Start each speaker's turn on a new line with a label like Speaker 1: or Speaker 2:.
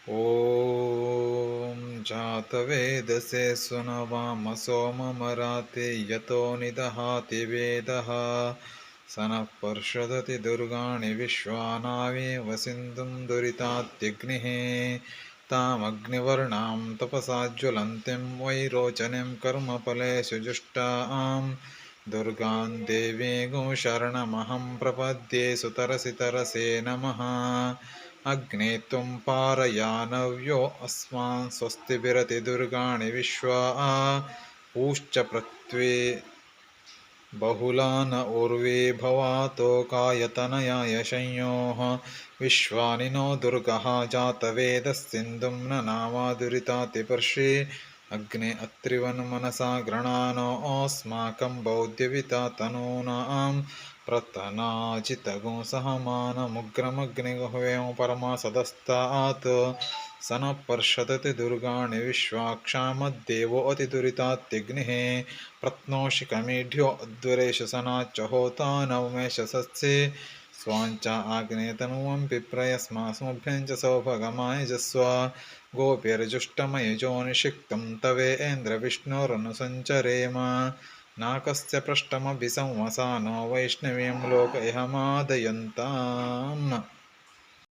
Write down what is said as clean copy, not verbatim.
Speaker 1: ॐ जातवेदसे सुनवाम सोममराते यतो निदहाति वेदः स नः पर्षदति दुर्गाणि विश्वानावेव सिन्धुं दुरितात्यग्निः तामग्निवर्णां तपसा ज्वलन्तीं वैरोचनीं कर्मफलेषु जुष्टां दुर्गां देवीं शरणमहं प्रपद्ये सुतरसि तरसे नमः। अग्ने त्वं पारयानव्यो अस्मान् स्वस्तिभिरति दुर्गाणि विश्वा पूश्च प्रत्वे बहुला न उर्वे भवातो कायतनयाय संयोः विश्वानि नो दुर्गः जातवेदस्सिन्धुं न नामा दुरितातिपर्षि अग्ने अत्रिवन्मनसा गृणानो अस्माकं बौद्ध्यविता तनूनां प्रतनाजितगुं सहमानमुग्रमग्निगुह्यं परमासदस्तात् स नः पर्षदति दुर्गाणि विश्वाक्षामद्देवो अतिदुरितात्यग्निः प्रत्नोषि कमेढ्यो अध्वरेश सनाच्च होता नवमेश सत्से स्वाञ्च आग्नेयतनुवं पिप्रयस्मास्मभ्यं च सौभगमायजस्व गोपीर्जुष्टमयजोनिषिक्तं तवेन्द्रविष्णोरनुसञ्चरेम नाकस्य पृष्ठमभिसंवसानो वैष्णवीं लोक इह मादयन्ताम्।